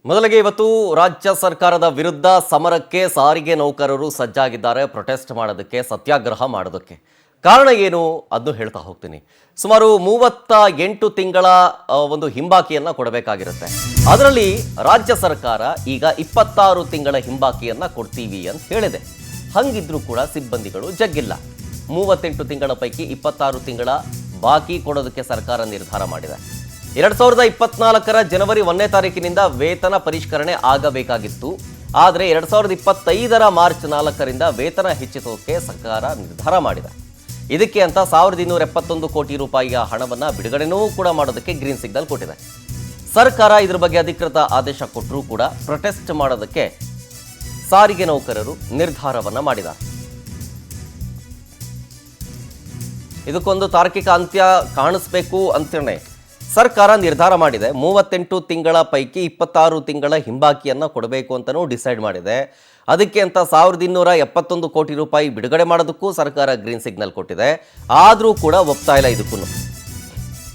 ಮೊದಲಿಗೆ ಇವತ್ತು ರಾಜ್ಯ ಸರ್ಕಾರದ ವಿರುದ್ಧ ಸಮರಕ್ಕೆ ಸಾರಿಗೆ ನೌಕರರು ಸಜ್ಜಾಗಿದ್ದಾರೆ. ಪ್ರೊಟೆಸ್ಟ್ ಮಾಡೋದಕ್ಕೆ, ಸತ್ಯಾಗ್ರಹ ಮಾಡೋದಕ್ಕೆ. ಕಾರಣ ಏನು ಅದನ್ನು ಹೇಳ್ತಾ ಹೋಗ್ತೀನಿ. ಸುಮಾರು 38 ತಿಂಗಳ ಒಂದು ಹಿಂಬಾಕಿಯನ್ನು ಕೊಡಬೇಕಾಗಿರುತ್ತೆ. ಅದರಲ್ಲಿ ರಾಜ್ಯ ಸರ್ಕಾರ ಈಗ 26 ತಿಂಗಳ ಹಿಂಬಾಕಿಯನ್ನು ಕೊಡ್ತೀವಿ ಅಂತ ಹೇಳಿದೆ. ಹಂಗಿದ್ರೂ ಕೂಡ ಸಿಬ್ಬಂದಿಗಳು ಜಗ್ಗಿಲ್ಲ. 38 ತಿಂಗಳ ಪೈಕಿ 26 ತಿಂಗಳ ಬಾಕಿ ಕೊಡೋದಕ್ಕೆ ಸರ್ಕಾರ ನಿರ್ಧಾರ ಮಾಡಿದೆ. 2024 ಜನವರಿ 1ನೇ ತಾರೀಕಿನಿಂದ ವೇತನ ಪರಿಷ್ಕರಣೆ ಆಗಬೇಕಾಗಿತ್ತು. ಆದರೆ 2025 ಮಾರ್ಚ್ 4ರಿಂದ ವೇತನ ಹೆಚ್ಚಿಸೋಕೆ ಸರ್ಕಾರ ನಿರ್ಧಾರ ಮಾಡಿದೆ. ಇದಕ್ಕೆ ಅಂತ 1271 ಕೋಟಿ ರೂಪಾಯಿಯ ಹಣವನ್ನು ಬಿಡುಗಡೆನೂ ಕೂಡ ಮಾಡೋದಕ್ಕೆ ಗ್ರೀನ್ ಸಿಗ್ನಲ್ ಕೊಟ್ಟಿದೆ. ಸರ್ಕಾರ ಇದ್ರ ಬಗ್ಗೆ ಅಧಿಕೃತ ಆದೇಶ ಕೊಟ್ಟರೂ ಕೂಡ ಪ್ರೊಟೆಸ್ಟ್ ಮಾಡೋದಕ್ಕೆ ಸಾರಿಗೆ ನೌಕರರು ನಿರ್ಧಾರವನ್ನು ಮಾಡಿದ್ದಾರೆ. ಇದಕ್ಕೊಂದು ತಾರ್ಕಿಕ ಅಂತ್ಯ ಕಾಣಿಸ್ಬೇಕು ಅಂತಲೇ ಸರ್ಕಾರ ನಿರ್ಧಾರ ಮಾಡಿದೆ. 38 ತಿಂಗಳ ಪೈಕಿ 26 ತಿಂಗಳ ಹಿಂಬಾಕಿಯನ್ನು ಕೊಡಬೇಕು ಅಂತಲೂ ಡಿಸೈಡ್ ಮಾಡಿದೆ. ಅದಕ್ಕೆ ಅಂತ 1271 ಕೋಟಿ ರೂಪಾಯಿ ಬಿಡುಗಡೆ ಮಾಡೋದಕ್ಕೂ ಸರ್ಕಾರ ಗ್ರೀನ್ ಸಿಗ್ನಲ್ ಕೊಟ್ಟಿದೆ. ಆದರೂ ಕೂಡ ಒಪ್ತಾ ಇಲ್ಲ ಇದಕ್ಕೂ.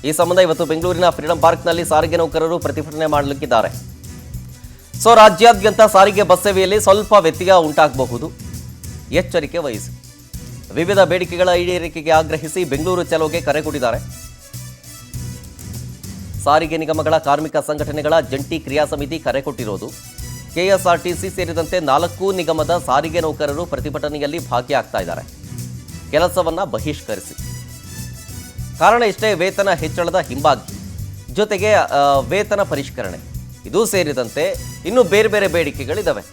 ಈ ಸಂಬಂಧ ಇವತ್ತು ಬೆಂಗಳೂರಿನ ಫ್ರೀಡಂ ಪಾರ್ಕ್ನಲ್ಲಿ ಸಾರಿಗೆ ನೌಕರರು ಪ್ರತಿಭಟನೆ ಮಾಡಲಿಕ್ಕಿದ್ದಾರೆ. ರಾಜ್ಯಾದ್ಯಂತ ಸಾರಿಗೆ ಬಸ್ ಸೇವೆಯಲ್ಲಿ ಸ್ವಲ್ಪ ವ್ಯತ್ಯಯ ಉಂಟಾಗಬಹುದು, ಎಚ್ಚರಿಕೆ ವಹಿಸಿ. ವಿವಿಧ ಬೇಡಿಕೆಗಳ ಈಡೇರಿಕೆಗೆ ಆಗ್ರಹಿಸಿ ಬೆಂಗಳೂರು ಚಲೋಗೆ ಕರೆ ಕೊಟ್ಟಿದ್ದಾರೆ. ಸಾರಿಗೆ ನಿಗಮಗಳ ಕಾರ್ಮಿಕ ಸಂಘಟನೆಗಳ ಜಂಟಿ ಕ್ರಿಯಾ ಸಮಿತಿ ಕರೆ ಕೊಟ್ಟಿರೋದು. ಕೆಎಸ್ಆರ್ಟಿಸಿ ಸೇರಿದಂತೆ 4 ನಿಗಮದ ಸಾರಿಗೆ ನೌಕರರು ಪ್ರತಿಭಟನೆಯಲ್ಲಿ ಭಾಗಿಯಾಗ್ತಾ ಇದ್ದಾರೆ. ಕೆಲಸವನ್ನ ಬಹಿಷ್ಕರಿಸಿ. ಕಾರಣ ಇಷ್ಟೇ, ವೇತನ ಹೆಚ್ಚಳದ ಹಿಂಬಾಗಿ ಜೊತೆಗೆ ವೇತನ ಪರಿಷ್ಕರಣೆ ಇದು ಸೇರಿದಂತೆ ಇನ್ನೂ ಬೇರೆ ಬೇರೆ ಬೇಡಿಕೆಗಳಿದ್ದಾವೆ.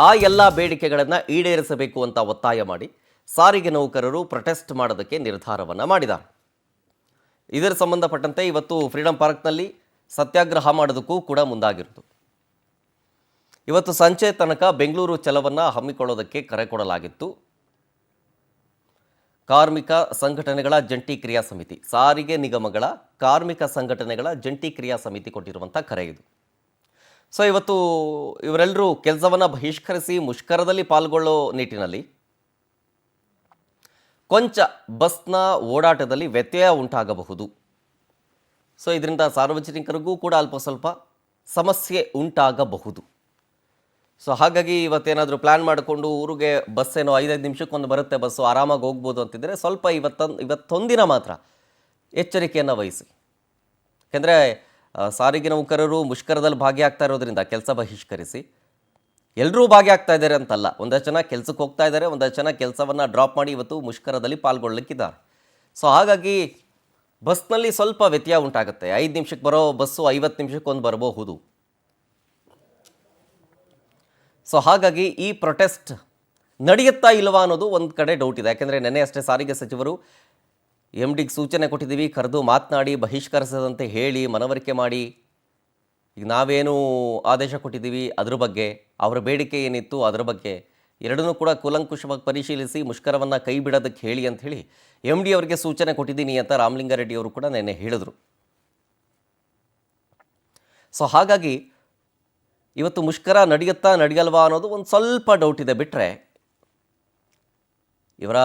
ಆ ಎಲ್ಲ ಬೇಡಿಕೆಗಳನ್ನು ಈಡೇರಿಸಬೇಕು ಅಂತ ಒತ್ತಾಯ ಮಾಡಿ ಸಾರಿಗೆ ನೌಕರರು ಪ್ರೊಟೆಸ್ಟ್ ಮಾಡೋದಕ್ಕೆ ನಿರ್ಧಾರವನ್ನು ಮಾಡಿದ್ದಾರೆ. ಇದರ ಸಂಬಂಧಪಟ್ಟಂತೆ ಇವತ್ತು ಫ್ರೀಡಂ ಪಾರ್ಕ್ನಲ್ಲಿ ಸತ್ಯಾಗ್ರಹ ಮಾಡೋದಕ್ಕೂ ಕೂಡ ಮುಂದಾಗಿರೋದು. ಇವತ್ತು ಸಂಜೆ ತನಕ ಬೆಂಗಳೂರು ಚಲೋವನ್ನು ಹಮ್ಮಿಕೊಳ್ಳೋದಕ್ಕೆ ಕರೆ ಕೊಡಲಾಗಿತ್ತು. ಕಾರ್ಮಿಕ ಸಂಘಟನೆಗಳ ಜಂಟಿ ಕ್ರಿಯಾ ಸಮಿತಿ, ಸಾರಿಗೆ ನಿಗಮಗಳ ಕಾರ್ಮಿಕ ಸಂಘಟನೆಗಳ ಜಂಟಿ ಕ್ರಿಯಾ ಸಮಿತಿ ಕೊಟ್ಟಿರುವಂಥ ಕರೆ ಇದು. ಇವತ್ತು ಇವರೆಲ್ಲರೂ ಕೆಲಸವನ್ನು ಬಹಿಷ್ಕರಿಸಿ ಮುಷ್ಕರದಲ್ಲಿ ಪಾಲ್ಗೊಳ್ಳೋ ನಿಟ್ಟಿನಲ್ಲಿ ಕೊಂಚ ಬಸ್ನ ಓಡಾಟದಲ್ಲಿ ವ್ಯತ್ಯಯ ಉಂಟಾಗಬಹುದು. ಇದರಿಂದ ಸಾರ್ವಜನಿಕರಿಗೂ ಕೂಡ ಅಲ್ಪ ಸ್ವಲ್ಪ ಸಮಸ್ಯೆ ಉಂಟಾಗಬಹುದು. ಹಾಗಾಗಿ ಇವತ್ತೇನಾದರೂ ಪ್ಲ್ಯಾನ್ ಮಾಡಿಕೊಂಡು ಊರಿಗೆ ಬಸ್ ಏನೋ 5 ನಿಮಿಷಕ್ಕೊಂದು ಬರುತ್ತೆ, ಬಸ್ಸು ಆರಾಮಾಗಿ ಹೋಗ್ಬೋದು ಅಂತಿದ್ರೆ ಸ್ವಲ್ಪ ಇವತ್ತೊಂದಿನ ಮಾತ್ರ ಎಚ್ಚರಿಕೆಯನ್ನು ವಹಿಸಿ. ಯಾಕೆಂದರೆ ಸಾರಿಗೆ ನೌಕರರು ಮುಷ್ಕರದಲ್ಲಿ ಭಾಗಿಯಾಗ್ತಾ ಇರೋದ್ರಿಂದ ಕೆಲಸ ಬಹಿಷ್ಕರಿಸಿ. ಎಲ್ಲರೂ ಭಾಗಿಯಾಗ್ತಾ ಇದ್ದಾರೆ ಅಂತಲ್ಲ, ಒಂದಷ್ಟು ಜನ ಕೆಲಸಕ್ಕೆ ಹೋಗ್ತಾ ಇದ್ದಾರೆ, ಒಂದಷ್ಟು ಜನ ಕೆಲಸವನ್ನು ಡ್ರಾಪ್ ಮಾಡಿ ಇವತ್ತು ಮುಷ್ಕರದಲ್ಲಿ ಪಾಲ್ಗೊಳ್ಳಲಿಕ್ಕಿದ್ದಾರೆ. ಹಾಗಾಗಿ ಬಸ್ನಲ್ಲಿ ಸ್ವಲ್ಪ ವ್ಯತ್ಯಯ ಉಂಟಾಗುತ್ತೆ. 5 ನಿಮಿಷಕ್ಕೆ ಬರೋ ಬಸ್ಸು 50 ನಿಮಿಷಕ್ಕೊಂದು ಬರಬಹುದು. ಹಾಗಾಗಿ ಈ ಪ್ರೊಟೆಸ್ಟ್ ನಡೆಯುತ್ತಾ ಇಲ್ವಾ ಅನ್ನೋದು ಒಂದು ಕಡೆ ಡೌಟ್ ಇದೆ. ಯಾಕೆಂದರೆ ನೆನ್ನೆ ಅಷ್ಟೇ ಸಾರಿಗೆ ಸಚಿವರು MDಗೆ ಸೂಚನೆ ಕೊಟ್ಟಿದ್ದೀವಿ, ಕರೆದು ಮಾತನಾಡಿ ಬಹಿಷ್ಕರಿಸದಂತೆ ಹೇಳಿ ಮನವರಿಕೆ ಮಾಡಿ, ಈಗ ನಾವೇನು ಆದೇಶ ಕೊಟ್ಟಿದ್ದೀವಿ ಅದ್ರ ಬಗ್ಗೆ, ಅವರ ಬೇಡಿಕೆ ಏನಿತ್ತು ಅದರ ಬಗ್ಗೆ ಎರಡನ್ನೂ ಕೂಡ ಕೂಲಂಕುಷವಾಗಿ ಪರಿಶೀಲಿಸಿ ಮುಷ್ಕರವನ್ನು ಕೈ ಬಿಡೋದಕ್ಕೆ ಹೇಳಿ ಅಂತ ಹೇಳಿ MD ಅವರಿಗೆ ಸೂಚನೆ ಕೊಟ್ಟಿದ್ದೀನಿ ಅಂತ ರಾಮಲಿಂಗಾರೆಡ್ಡಿ ಅವರು ಕೂಡ ನೆನ್ನೆ ಹೇಳಿದರು. ಹಾಗಾಗಿ ಇವತ್ತು ಮುಷ್ಕರ ನಡೆಯುತ್ತಾ ನಡೆಯಲ್ವಾ ಅನ್ನೋದು ಒಂದು ಸ್ವಲ್ಪ ಡೌಟ್ ಇದೆ. ಬಿಟ್ಟರೆ ಇವರ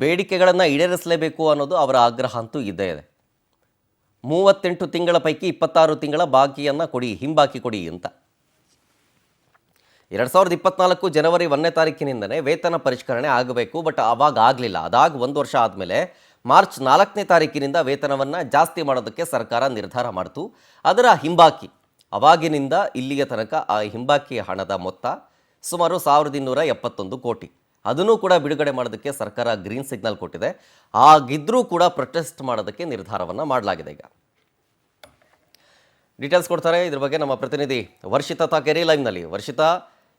ಬೇಡಿಕೆಗಳನ್ನು ಈಡೇರಿಸಲೇಬೇಕು ಅನ್ನೋದು ಅವರ ಆಗ್ರಹ ಅಂತೂ ಇದ್ದೇ ಇದೆ. 38 ತಿಂಗಳ ಪೈಕಿ 26 ತಿಂಗಳ ಬಾಕಿಯನ್ನು ಕೊಡಿ, ಹಿಂಬಾಕಿ ಕೊಡಿ ಅಂತ. 2024 ಜನವರಿ 1ನೇ ತಾರೀಕಿನಿಂದಲೇ ವೇತನ ಪರಿಷ್ಕರಣೆ ಆಗಬೇಕು. ಬಟ್ ಆವಾಗ ಆಗಲಿಲ್ಲ. ಅದಾಗಿ 1 ವರ್ಷ ಆದಮೇಲೆ ಮಾರ್ಚ್ 4ನೇ ತಾರೀಕಿನಿಂದ ವೇತನವನ್ನು ಜಾಸ್ತಿ ಮಾಡೋದಕ್ಕೆ ಸರ್ಕಾರ ನಿರ್ಧಾರ ಮಾಡಿತು. ಅದರ ಹಿಂಬಾಕಿ ಅವಾಗಿನಿಂದ ಇಲ್ಲಿಯ ತನಕ ಆ ಹಿಂಬಾಕಿ ಹಣದ ಮೊತ್ತ ಸುಮಾರು 1271 ಕೋಟಿ. ಅದನ್ನು ಕೂಡ ಬಿಡುಗಡೆ ಮಾಡೋದಕ್ಕೆ ಸರ್ಕಾರ ಗ್ರೀನ್ ಸಿಗ್ನಲ್ ಕೊಟ್ಟಿದೆ. ಆಗಿದ್ರೂ ಕೂಡ ಪ್ರೊಟೆಸ್ಟ್ ಮಾಡೋದಕ್ಕೆ ನಿರ್ಧಾರವನ್ನು ಮಾಡಲಾಗಿದೆ. ಈಗ ಡೀಟೇಲ್ಸ್ ಕೊಡ್ತಾರೆ ಇದ್ರ ಬಗ್ಗೆ ನಮ್ಮ ಪ್ರತಿನಿಧಿ ವರ್ಷಿತಾ ತಾಕೇರಿ ಲೈವ್ನಲ್ಲಿ. ವರ್ಷಿತಾ,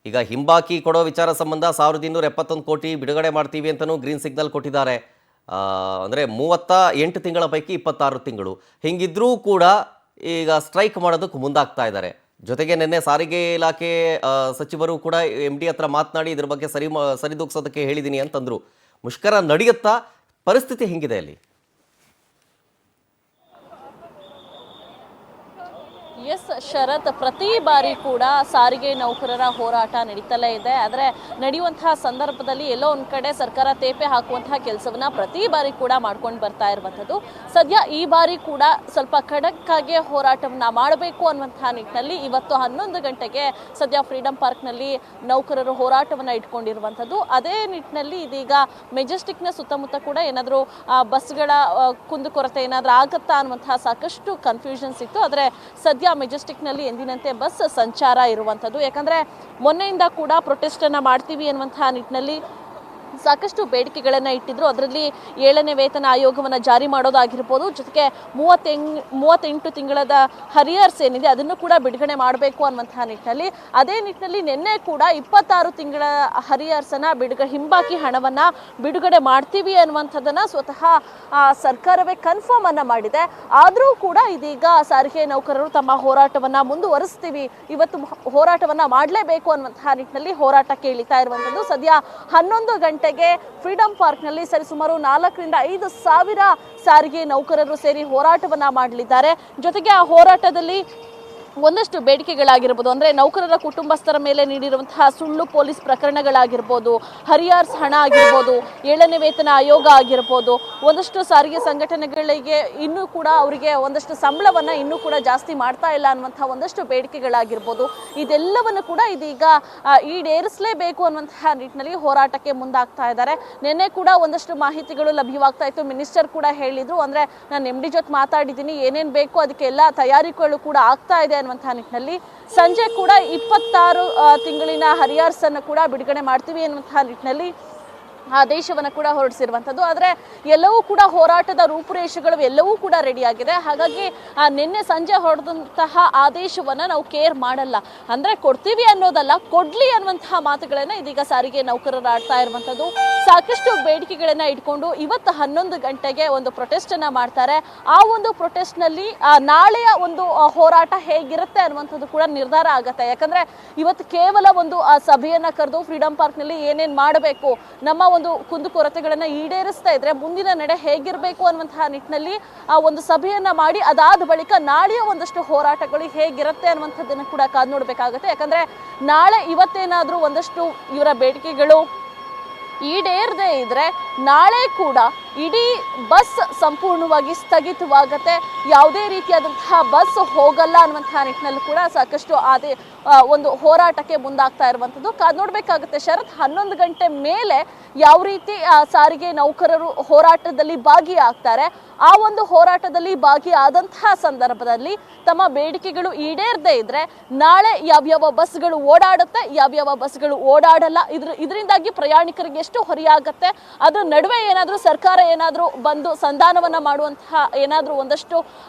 ಈಗ ಹಿಂಬಾಕಿ ಕೊಡೋ ವಿಚಾರ ಸಂಬಂಧ 1271 ಕೋಟಿ ಬಿಡುಗಡೆ ಮಾಡ್ತೀವಿ ಅಂತಲೂ ಗ್ರೀನ್ ಸಿಗ್ನಲ್ ಕೊಟ್ಟಿದ್ದಾರೆ. ಅಂದರೆ 38 ತಿಂಗಳ ಪೈಕಿ 26 ತಿಂಗಳು. ಹಿಂಗಿದ್ರೂ ಕೂಡ ಈಗ ಸ್ಟ್ರೈಕ್ ಮಾಡೋದಕ್ಕೆ ಮುಂದಾಗ್ತಾ ಇದ್ದಾರೆ. ಜೊತೆಗೆ ನಿನ್ನೆ ಸಾರಿಗೆ ಇಲಾಖೆ ಸಚಿವರು ಕೂಡ MD ಹತ್ರ ಮಾತನಾಡಿ ಇದ್ರ ಬಗ್ಗೆ ಸರಿದೂಗಿಸೋದಕ್ಕೆ ಹೇಳಿದ್ದೀನಿ ಅಂತಂದರು. ಮುಷ್ಕರ ನಡೆಯುತ್ತಾ? ಪರಿಸ್ಥಿತಿ ಹೆಂಗಿದೆ ಅಲ್ಲಿ? ಎಸ್ ಶರತ್, ಪ್ರತಿ ಬಾರಿ ಕೂಡ ಸಾರಿಗೆ ನೌಕರರ ಹೋರಾಟ ನಡೀತಲೇ ಇದೆ. ಆದರೆ ನಡೆಯುವಂತಹ ಸಂದರ್ಭದಲ್ಲಿ ಎಲ್ಲೋ ಒಂದು ಕಡೆ ಸರ್ಕಾರ ತೇಪೆ ಹಾಕುವಂತಹ ಕೆಲಸವನ್ನ ಪ್ರತಿ ಬಾರಿ ಕೂಡ ಮಾಡ್ಕೊಂಡು ಬರ್ತಾ ಇರುವಂಥದ್ದು. ಸದ್ಯ ಈ ಬಾರಿ ಕೂಡ ಸ್ವಲ್ಪ ಖಡಕ್ ಆಗಿ ಹೋರಾಟವನ್ನ ಮಾಡಬೇಕು ಅನ್ನುವಂತಹ ನಿಟ್ಟಿನಲ್ಲಿ ಇವತ್ತು 11 ಗಂಟೆಗೆ ಸದ್ಯ ಫ್ರೀಡಂ ಪಾರ್ಕ್ನಲ್ಲಿ ನೌಕರರು ಹೋರಾಟವನ್ನ ಇಟ್ಕೊಂಡಿರುವಂಥದ್ದು. ಅದೇ ನಿಟ್ಟಿನಲ್ಲಿ ಇದೀಗ ಮೆಜೆಸ್ಟಿಕ್ನ ಸುತ್ತಮುತ್ತ ಕೂಡ ಏನಾದರೂ ಬಸ್ಗಳ ಕುಂದುಕೊರತೆ ಏನಾದರೂ ಆಗುತ್ತಾ ಅನ್ನುವಂತಹ ಸಾಕಷ್ಟು ಕನ್ಫ್ಯೂಷನ್ಸ್ ಇತ್ತು. ಆದರೆ ಸದ್ಯ ಮೆಜೆಸ್ಟಿಕ್ನಲ್ಲಿ ಎಂದಿನಂತೆ ಬಸ್ ಸಂಚಾರ ಇರುವಂಥದ್ದು. ಯಾಕಂದ್ರೆ ಮೊನ್ನೆಯಿಂದ ಕೂಡ ಪ್ರೊಟೆಸ್ಟ್ ಅನ್ನ ಮಾಡ್ತೀವಿ ಅನ್ನುವಂತಹ ನಿಟ್ಟಿನಲ್ಲಿ ಸಾಕಷ್ಟು ಬೇಡಿಕೆಗಳನ್ನು ಇಟ್ಟಿದ್ರು. ಅದರಲ್ಲಿ 7ನೇ ವೇತನ ಆಯೋಗವನ್ನು ಜಾರಿ ಮಾಡೋದಾಗಿರ್ಬೋದು, ಜೊತೆಗೆ 38 ತಿಂಗಳದ ಹರಿಯರ್ಸ್ ಏನಿದೆ ಅದನ್ನು ಕೂಡ ಬಿಡುಗಡೆ ಮಾಡಬೇಕು ಅನ್ನುವಂತಹ ನಿಟ್ಟಿನಲ್ಲಿ, ಅದೇ ನಿಟ್ಟಿನಲ್ಲಿ ನಿನ್ನೆ ಕೂಡ 26 ತಿಂಗಳ ಹರಿಯರ್ಸನ್ನ ಹಿಂಬಾಕಿ ಹಣವನ್ನ ಬಿಡುಗಡೆ ಮಾಡ್ತೀವಿ ಅನ್ನುವಂಥದ್ದನ್ನ ಸ್ವತಃ ಸರ್ಕಾರವೇ ಕನ್ಫರ್ಮ್ ಅನ್ನ ಮಾಡಿದೆ. ಆದರೂ ಕೂಡ ಇದೀಗ ಸಾರಿಗೆ ನೌಕರರು ತಮ್ಮ ಹೋರಾಟವನ್ನ ಮುಂದುವರಿಸ್ತೀವಿ, ಇವತ್ತು ಹೋರಾಟವನ್ನ ಮಾಡಲೇಬೇಕು ಅನ್ನುವಂತಹ ನಿಟ್ಟಿನಲ್ಲಿ ಹೋರಾಟಕ್ಕೆ ಇಳಿತಾ ಇರುವಂಥದ್ದು. ಸದ್ಯ 11 ಗಂಟೆಗೆ ಫ್ರೀಡಂ ಪಾರ್ಕ್ನಲ್ಲಿ ಸರಿಸುಮಾರು 4 ರಿಂದ 5 ಸಾವಿರ ಸಾರಿಗೆ ನೌಕರರು ಸೇರಿ ಹೋರಾಟವನ್ನ ಮಾಡಲಿದ್ದಾರೆ. ಜೊತೆಗೆ ಆ ಹೋರಾಟದಲ್ಲಿ ಒಂದಷ್ಟು ಬೇಡಿಕೆಗಳಾಗಿರ್ಬೋದು, ಅಂದರೆ ನೌಕರರ ಕುಟುಂಬಸ್ಥರ ಮೇಲೆ ನೀಡಿರುವಂತಹ ಸುಳ್ಳು ಪೊಲೀಸ್ ಪ್ರಕರಣಗಳಾಗಿರ್ಬೋದು, ಹರಿಯಾರ್ಸ್ ಹಣ ಆಗಿರ್ಬೋದು, 7ನೇ ವೇತನ ಆಯೋಗ ಆಗಿರ್ಬೋದು, ಒಂದಷ್ಟು ಸಾರಿಗೆ ಸಂಘಟನೆಗಳಿಗೆ ಇನ್ನೂ ಕೂಡ ಅವರಿಗೆ ಒಂದಷ್ಟು ಸಂಬಳವನ್ನು ಇನ್ನೂ ಕೂಡ ಜಾಸ್ತಿ ಮಾಡ್ತಾ ಇಲ್ಲ ಅನ್ನುವಂತಹ ಒಂದಷ್ಟು ಬೇಡಿಕೆಗಳಾಗಿರ್ಬೋದು, ಇದೆಲ್ಲವನ್ನು ಕೂಡ ಇದೀಗ ಈಡೇರಿಸಲೇಬೇಕು ಅನ್ನುವಂತಹ ನಿಟ್ಟಿನಲ್ಲಿ ಹೋರಾಟಕ್ಕೆ ಮುಂದಾಗ್ತಾ ಇದ್ದಾರೆ. ನಿನ್ನೆ ಕೂಡ ಒಂದಷ್ಟು ಮಾಹಿತಿಗಳು ಲಭ್ಯವಾಗ್ತಾ ಇತ್ತು. ಮಿನಿಸ್ಟರ್ ಕೂಡ ಹೇಳಿದ್ರು, ಅಂದರೆ ನಾನು MD ಜೊತೆ ಮಾತಾಡಿದ್ದೀನಿ, ಏನೇನು ಬೇಕು ಅದಕ್ಕೆ ಎಲ್ಲ ತಯಾರಿಗಳು ಕೂಡ ಆಗ್ತಾ ಇದೆ ಅನ್ನುವಂತಹ ನಿಟ್ಟಿನಲ್ಲಿ ಸಂಜೆ ಕೂಡ 26 ತಿಂಗಳಿನ ಹರಿಯಾರ್ಸ್ ಅನ್ನು ಕೂಡ ಬಿಡುಗಡೆ ಮಾಡ್ತೀವಿ ಅನ್ನುವಂತಹ ನಿಟ್ಟಿನಲ್ಲಿ ಆದೇಶವನ್ನು ಕೂಡ ಹೊರಡಿಸಿರುವಂಥದ್ದು. ಆದರೆ ಎಲ್ಲವೂ ಕೂಡ ಹೋರಾಟದ ರೂಪುರೇಷೆಗಳು ಎಲ್ಲವೂ ಕೂಡ ರೆಡಿ ಆಗಿದೆ. ಹಾಗಾಗಿ ನಿನ್ನೆ ಸಂಜೆ ಹೊರದಂತಹ ಆದೇಶವನ್ನು ನಾವು ಕೇರ್ ಮಾಡಲ್ಲ, ಅಂದರೆ ಕೊಡ್ತೀವಿ ಅನ್ನೋದಲ್ಲ, ಕೊಡ್ಲಿ ಅನ್ನುವಂತಹ ಮಾತುಗಳನ್ನು ಇದೀಗ ಸಾರಿಗೆ ನೌಕರರು ಆಡ್ತಾ ಇರುವಂಥದ್ದು. ಸಾಕಷ್ಟು ಬೇಡಿಕೆಗಳನ್ನು ಇಟ್ಕೊಂಡು ಇವತ್ತು 11 ಗಂಟೆಗೆ ಒಂದು ಪ್ರೊಟೆಸ್ಟ್ ಅನ್ನ ಮಾಡ್ತಾರೆ. ಆ ಒಂದು ಪ್ರೊಟೆಸ್ಟ್ ನಲ್ಲಿ ನಾಳೆಯ ಒಂದು ಹೋರಾಟ ಹೇಗಿರುತ್ತೆ ಅನ್ನುವಂಥದ್ದು ಕೂಡ ನಿರ್ಧಾರ ಆಗುತ್ತೆ. ಯಾಕಂದ್ರೆ ಇವತ್ತು ಕೇವಲ ಒಂದು ಸಭೆಯನ್ನ ಕರೆದು ಫ್ರೀಡಂ ಪಾರ್ಕ್ ನಲ್ಲಿ ಏನೇನ್ ಮಾಡಬೇಕು, ನಮ್ಮ ಒಂದು ಕುಂದುಕೊರತೆಗಳನ್ನ ಈಡೇರಿಸ್ತಾ ಇದ್ರೆ ಮುಂದಿನ ನಡೆ ಹೇಗಿರಬೇಕು ಅನ್ನುವಂತಹ ನಿಟ್ಟಿನಲ್ಲಿ ಒಂದು ಸಭೆಯನ್ನ ಮಾಡಿ ಅದಾದ ಬಳಿಕ ನಾಳೆಯ ಒಂದಷ್ಟು ಹೋರಾಟಗಳು ಹೇಗಿರುತ್ತೆ ಅನ್ನುವಂಥದ್ದನ್ನ ಕೂಡ ಕಾದು ನೋಡ್ಬೇಕಾಗುತ್ತೆ. ಯಾಕಂದ್ರೆ ನಾಳೆ ಇವತ್ತೇನಾದ್ರೂ ಒಂದಷ್ಟು ಇವರ ಬೇಡಿಕೆಗಳು ಈಡೇರದೇ ಇದ್ರೆ ನಾಳೆ ಕೂಡ ಇಡೀ ಬಸ್ ಸಂಪೂರ್ಣವಾಗಿ ಸ್ಥಗಿತವಾಗುತ್ತೆ, ಯಾವುದೇ ರೀತಿಯಾದಂತಹ ಬಸ್ ಹೋಗಲ್ಲ ಅನ್ನುವಂತಹ ನಿಟ್ಟಿನಲ್ಲಿ ಕೂಡ ಸಾಕಷ್ಟು ಒಂದು ಹೋರಾಟಕ್ಕೆ ಮುಂದಾಗ್ತಾ ಇರುವಂಥದ್ದು. ಕಾದು ನೋಡ್ಬೇಕಾಗುತ್ತೆ ಶರತ್. 11 ಗಂಟೆ ಮೇಲೆ ಯಾವ ರೀತಿ ಸಾರಿಗೆ ನೌಕರರು ಹೋರಾಟದಲ್ಲಿ ಭಾಗಿಯಾಗ್ತಾರೆ, ಆ ಒಂದು ಹೋರಾಟದಲ್ಲಿ ಭಾಗಿಯಾದಂತಹ ಸಂದರ್ಭದಲ್ಲಿ ತಮ್ಮ ಬೇಡಿಕೆಗಳು ಈಡೇರದೇ ಇದ್ರೆ ನಾಳೆ ಯಾವ್ಯಾವ ಬಸ್ಗಳು ಓಡಾಡುತ್ತೆ, ಯಾವ್ಯಾವ ಬಸ್ಗಳು ಓಡಾಡಲ್ಲ, ಇದರಿಂದಾಗಿ ಪ್ರಯಾಣಿಕರಿಗೆ ಎಷ್ಟು ಹೊರೆಯಾಗತ್ತೆ, ಅದ್ರ ನಡುವೆ ಏನಾದರೂ ಸರ್ಕಾರ ಏನಾದರೂ ಬಂದು ಸಂಧಾನವನ್ನ ಮಾಡುವಂತಹ ಏನಾದರೂ ಒಂದಷ್ಟು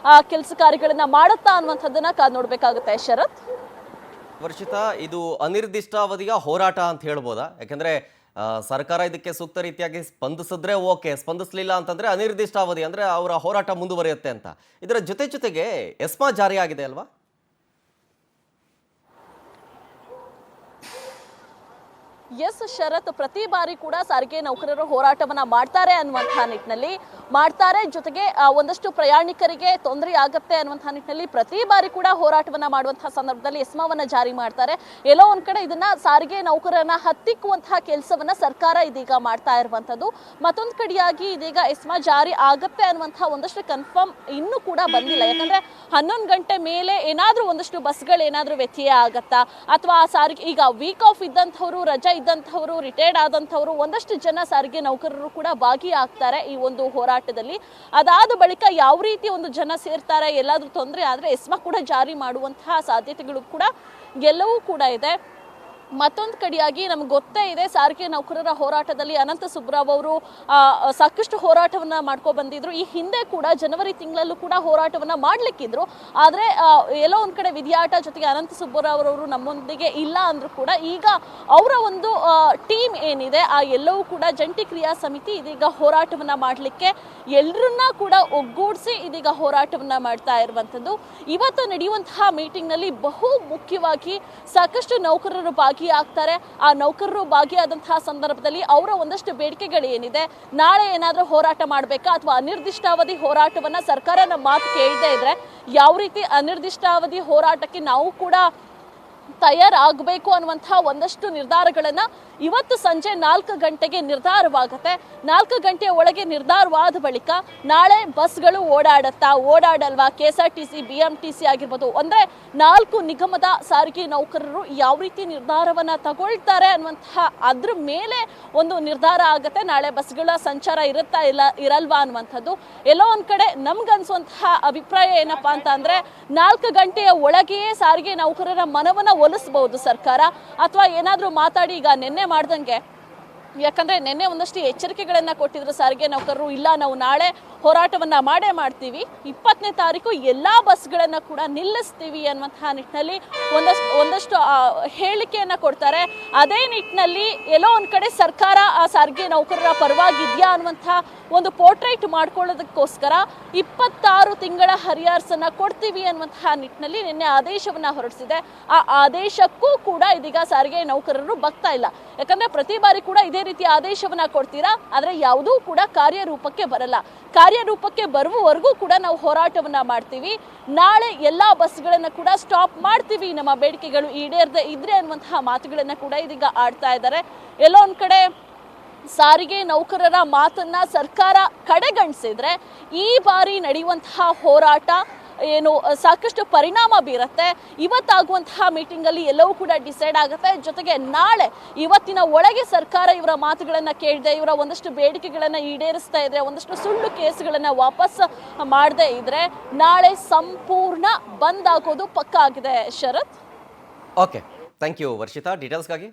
ಕೆಲಸ ಕಾರ್ಯಗಳನ್ನ ಮಾಡುತ್ತಾ ಅನ್ನುವಂಥದ್ದನ್ನ ಕಾದು ನೋಡ್ಬೇಕಾಗುತ್ತೆ ಶರತ್. ವರ್ಷಿತಾ, ಇದು ಅನಿರ್ದಿಷ್ಟಾವಧಿಯ ಹೋರಾಟ ಅಂತ ಹೇಳ್ಬೋದಾ? ಯಾಕಂದ್ರೆ ಸರ್ಕಾರ ಇದಕ್ಕೆ ಸೂಕ್ತ ರೀತಿಯಾಗಿ ಸ್ಪಂದಿಸಿದ್ರೆ ಓಕೆ, ಸ್ಪಂದಿಸಲಿಲ್ಲ ಅಂತಂದ್ರೆ ಅನಿರ್ದಿಷ್ಟಾವಧಿ ಅಂದ್ರೆ ಅವರ ಹೋರಾಟ ಮುಂದುವರಿಯುತ್ತೆ ಅಂತ. ಇದರ ಜೊತೆಗೆ ಎಸ್ಮಾ ಜಾರಿ ಆಗಿದೆ ಅಲ್ವಾ? ಎಸ್ ಶರತ್, ಪ್ರತಿ ಬಾರಿ ಕೂಡ ಸಾರಿಗೆ ನೌಕರರು ಹೋರಾಟವನ್ನ ಮಾಡ್ತಾರೆ ಅನ್ನುವಂತಹ ನಿಟ್ಟಿನಲ್ಲಿ ಮಾಡ್ತಾರೆ. ಜೊತೆಗೆ ಒಂದಷ್ಟು ಪ್ರಯಾಣಿಕರಿಗೆ ತೊಂದರೆ ಆಗುತ್ತೆ ಅನ್ನುವಂತಹ ನಿಟ್ಟಿನಲ್ಲಿ ಪ್ರತಿ ಬಾರಿ ಕೂಡ ಹೋರಾಟವನ್ನ ಮಾಡುವಂತಹ ಸಂದರ್ಭದಲ್ಲಿ ಎಸ್ಮಾವನ್ನ ಜಾರಿ ಮಾಡ್ತಾರೆ. ಎಲ್ಲೋ ಒಂದ್ ಕಡೆ ಇದನ್ನ ಸಾರಿಗೆ ನೌಕರರನ್ನ ಹತ್ತಿಕ್ಕುವಂತಹ ಕೆಲಸವನ್ನ ಸರ್ಕಾರ ಇದೀಗ ಮಾಡ್ತಾ ಇರುವಂತದ್ದು. ಮತ್ತೊಂದು ಕಡೆಯಾಗಿ ಇದೀಗ ಎಸ್ಮಾ ಜಾರಿ ಆಗತ್ತೆ ಅನ್ನುವಂತಹ ಒಂದಷ್ಟು ಕನ್ಫರ್ಮ್ ಇನ್ನೂ ಕೂಡ ಬಂದಿಲ್ಲ. ಯಾಕಂದ್ರೆ 11 ಗಂಟೆ ಮೇಲೆ ಏನಾದ್ರೂ ಒಂದಷ್ಟು ಬಸ್ಗಳು ಏನಾದ್ರೂ ವ್ಯತ್ಯಯ ಆಗತ್ತಾ, ಅಥವಾ ಸಾರಿಗೆ ಈಗ ವೀಕ್ ಆಫ್ ಇದ್ದಂಥವ್ರು, ರಜಾ ಇದ್ದಂಥವರು, ರಿಟೈರ್ಡ್ ಆದಂಥವರು ಒಂದಷ್ಟು ಜನ ಸಾರಿಗೆ ನೌಕರರು ಕೂಡ ಭಾಗಿಯಾಗ್ತಾರೆ ಈ ಒಂದು ಹೋರಾಟದಲ್ಲಿ. ಅದಾದ ಬಳಿಕ ಯಾವ ರೀತಿ ಒಂದು ಜನ ಸೇರ್ತಾರೆ, ಎಲ್ಲಾದ್ರೂ ತೊಂದರೆ ಆದ್ರೆ ಎಸ್ಮಾ ಕೂಡ ಜಾರಿ ಮಾಡುವಂತಹ ಸಾಧ್ಯತೆಗಳು ಕೂಡ ಎಲ್ಲವೂ ಕೂಡ ಇದೆ. ಮತ್ತೊಂದು ಕಡೆಯಾಗಿ ನಮ್ಗೆ ಗೊತ್ತೇ ಇದೆ, ಸಾರಿಗೆ ನೌಕರರ ಹೋರಾಟದಲ್ಲಿ ಅನಂತ ಸುಬ್ರಾವ್ ಅವರು ಸಾಕಷ್ಟು ಹೋರಾಟವನ್ನ ಮಾಡ್ಕೊಂಡು ಬಂದಿದ್ರು. ಈ ಹಿಂದೆ ಕೂಡ ಜನವರಿ ತಿಂಗಳಲ್ಲೂ ಕೂಡ ಹೋರಾಟವನ್ನ ಮಾಡ್ಲಿಕ್ಕಿದ್ರು. ಆದ್ರೆ ಎಲ್ಲೋ ಒಂದ್ ಕಡೆ ವಿಧಿಯಾಟ ಜೊತೆಗೆ ಅನಂತ ಸುಬ್ಬರಾವ್ ಅವರು ನಮ್ಮೊಂದಿಗೆ ಇಲ್ಲ ಅಂದ್ರೂ ಕೂಡ ಈಗ ಅವರ ಒಂದು ಟೀಮ್ ಏನಿದೆ ಆ ಎಲ್ಲವೂ ಕೂಡ ಜಂಟಿ ಕ್ರಿಯಾ ಸಮಿತಿ ಇದೀಗ ಹೋರಾಟವನ್ನ ಮಾಡ್ಲಿಕ್ಕೆ ಎಲ್ಲರನ್ನ ಕೂಡ ಒಗ್ಗೂಡಿಸಿ ಇದೀಗ ಹೋರಾಟವನ್ನ ಮಾಡ್ತಾ ಇರುವಂತದ್ದು. ಇವತ್ತು ನಡೆಯುವಂತಹ ಮೀಟಿಂಗ್ ನಲ್ಲಿ ಬಹು ಮುಖ್ಯವಾಗಿ ಸಾಕಷ್ಟು ನೌಕರರು ಭಾಗಿ ಭಾಗಿಯಾಗ್ತಾರೆ. ಆ ನೌಕರರು ಭಾಗಿಯಾದಂತಹ ಸಂದರ್ಭದಲ್ಲಿ ಅವರ ಒಂದಷ್ಟು ಬೇಡಿಕೆಗಳು ಏನಿದೆ, ನಾಳೆ ಏನಾದರೂ ಹೋರಾಟ ಮಾಡಬೇಕಾ ಅಥವಾ ಅನಿರ್ದಿಷ್ಟಾವಧಿ ಹೋರಾಟವನ್ನ ಸರ್ಕಾರನ ಮಾತು ಕೇಳದೇ ಇದ್ರೆ ಯಾವ ರೀತಿ ಅನಿರ್ದಿಷ್ಟಾವಧಿ ಹೋರಾಟಕ್ಕೆ ನಾವು ಕೂಡ ತಯಾರಾಗಬೇಕು ಅನ್ನುವಂತಹ ಒಂದಷ್ಟು ನಿರ್ಧಾರಗಳನ್ನ ಇವತ್ತು ಸಂಜೆ 4 ಗಂಟೆಗೆ ನಿರ್ಧಾರವಾಗುತ್ತೆ. 4 ಗಂಟೆಯ ಒಳಗೆ ನಿರ್ಧಾರವಾದ ಬಳಿಕ ನಾಳೆ ಬಸ್ಗಳು ಓಡಾಡಲ್ವಾ, KSRTC, BMTC ಆಗಿರ್ಬೋದು, ಅಂದ್ರೆ 4 ನಿಗಮದ ಸಾರಿಗೆ ನೌಕರರು ಯಾವ ರೀತಿ ನಿರ್ಧಾರವನ್ನ ತಗೊಳ್ತಾರೆ ಅನ್ನುವಂತಹ ಅದ್ರ ಮೇಲೆ ಒಂದು ನಿರ್ಧಾರ ಆಗುತ್ತೆ. ನಾಳೆ ಬಸ್ಗಳ ಸಂಚಾರ ಇರಲ್ವಾ ಅನ್ನುವಂಥದ್ದು. ಎಲ್ಲೋ ಒಂದ್ ಕಡೆ ನಮ್ಗನ್ಸುವಂತಹ ಅಭಿಪ್ರಾಯ ಏನಪ್ಪಾ ಅಂತ ಅಂದ್ರೆ 4 ಗಂಟೆಯ ಒಳಗೆಯೇ ಸಾರಿಗೆ ನೌಕರರ ಮನವನ್ನ ಒಲಿಸಬಹುದು ಸರ್ಕಾರ, ಅಥವಾ ಏನಾದ್ರೂ ಮಾತಾಡಿ ಈಗ ನಿನ್ನೆ ಮಾಡ್ದಂಗೆ, ಯಾಕಂದ್ರೆ ನಿನ್ನೆ ಒಂದಷ್ಟು ಎಚ್ಚರಿಕೆಗಳನ್ನ ಕೊಟ್ಟಿದ್ರು ಸಾರಿಗೆ ನೌಕರರು, ಇಲ್ಲ ನಾವು ನಾಳೆ ಹೋರಾಟವನ್ನ ಮಾಡ್ತೀವಿ, 20ನೇ ತಾರೀಕು ಎಲ್ಲಾ ಬಸ್ಗಳನ್ನ ಕೂಡ ನಿಲ್ಲಿಸ್ತೀವಿ ಅನ್ನುವಂತಹ ನಿಟ್ಟಿನಲ್ಲಿ ಒಂದಷ್ಟು ಹೇಳಿಕೆಯನ್ನ ಕೊಡ್ತಾರೆ. ಅದೇ ನಿಟ್ಟಿನಲ್ಲಿ ಎಲ್ಲೋ ಒಂದ್ ಕಡೆ ಸರ್ಕಾರ ಆ ಸಾರಿಗೆ ನೌಕರರ ಪರವಾಗಿದ್ಯಾ ಅನ್ನುವಂತಹ ಒಂದು ಪೋರ್ಟ್ರೇಟ್ ಮಾಡ್ಕೊಳ್ಳೋದಕ್ಕೋಸ್ಕರ 26 ತಿಂಗಳ ಹರಿಯಾರ್ಸನ್ನ ಕೊಡ್ತೀವಿ ಅನ್ನುವಂತಹ ನಿಟ್ಟಿನಲ್ಲಿ ನಿನ್ನೆ ಆದೇಶವನ್ನ ಹೊರಡಿಸಿದೆ. ಆ ಆದೇಶಕ್ಕೂ ಕೂಡ ಇದೀಗ ಸಾರಿಗೆ ನೌಕರರು ಬಗ್ತಾ ಇಲ್ಲ. ಯಾಕಂದ್ರೆ ಪ್ರತಿ ಬಾರಿ ಕೂಡ ಇದೇ ರೀತಿ ಆದೇಶವನ್ನ ಕೊಡ್ತೀರಾ, ಆದ್ರೆ ಯಾವುದೂ ಕೂಡ ಕಾರ್ಯರೂಪಕ್ಕೆ ಬರಲ್ಲ. ಕಾರ್ಯರೂಪಕ್ಕೆ ಬರುವವರೆಗೂ ಕೂಡ ನಾವು ಹೋರಾಟವನ್ನ ಮಾಡ್ತೀವಿ, ನಾಳೆ ಎಲ್ಲಾ ಬಸ್ಗಳನ್ನ ಕೂಡ ಸ್ಟಾಪ್ ಮಾಡ್ತೀವಿ, ನಮ್ಮ ಬೇಡಿಕೆಗಳು ಈಡೇರದೆ ಇದ್ರೆ ಅನ್ನುವಂತಹ ಮಾತುಗಳನ್ನ ಕೂಡ ಇದೀಗ ಆಡ್ತಾ ಇದ್ದಾರೆ. ಎಲ್ಲೋ ಒಂದ್ ಕಡೆ ಸಾರಿಗೆ ನೌಕರರ ಮಾತನ್ನ ಸರ್ಕಾರ ಕಡೆಗಣಿಸಿದ್ರೆ ಈ ಬಾರಿ ನಡೆಯುವಂತಹ ಹೋರಾಟ ಏನು ಸಾಕಷ್ಟು ಪರಿಣಾಮ ಬೀರುತ್ತೆ. ಇವತ್ತಾಗುವಂತಹ ಮೀಟಿಂಗ್ ಅಲ್ಲಿ ಎಲ್ಲವೂ ಕೂಡ ಡಿಸೈಡ್ ಆಗುತ್ತೆ. ಜೊತೆಗೆ ನಾಳೆ ಇವತ್ತಿನ ಒಳಗೆ ಸರ್ಕಾರ ಇವರ ಮಾತುಗಳನ್ನ ಕೇಳದೆ, ಇವರ ಒಂದಷ್ಟು ಬೇಡಿಕೆಗಳನ್ನ ಈಡೇರಿಸ್ತಾ ಇದ್ರೆ, ಒಂದಷ್ಟು ಸುಳ್ಳು ಕೇಸ್ಗಳನ್ನ ವಾಪಸ್ ಮಾಡದೇ ಇದ್ರೆ ನಾಳೆ ಸಂಪೂರ್ಣ ಬಂದ್ ಆಗೋದು ಪಕ್ಕಾ ಆಗಿದೆ. Sharath. Okay, thank you Varshitha ಡೀಟೇಲ್ಸ್ಗಾಗಿ.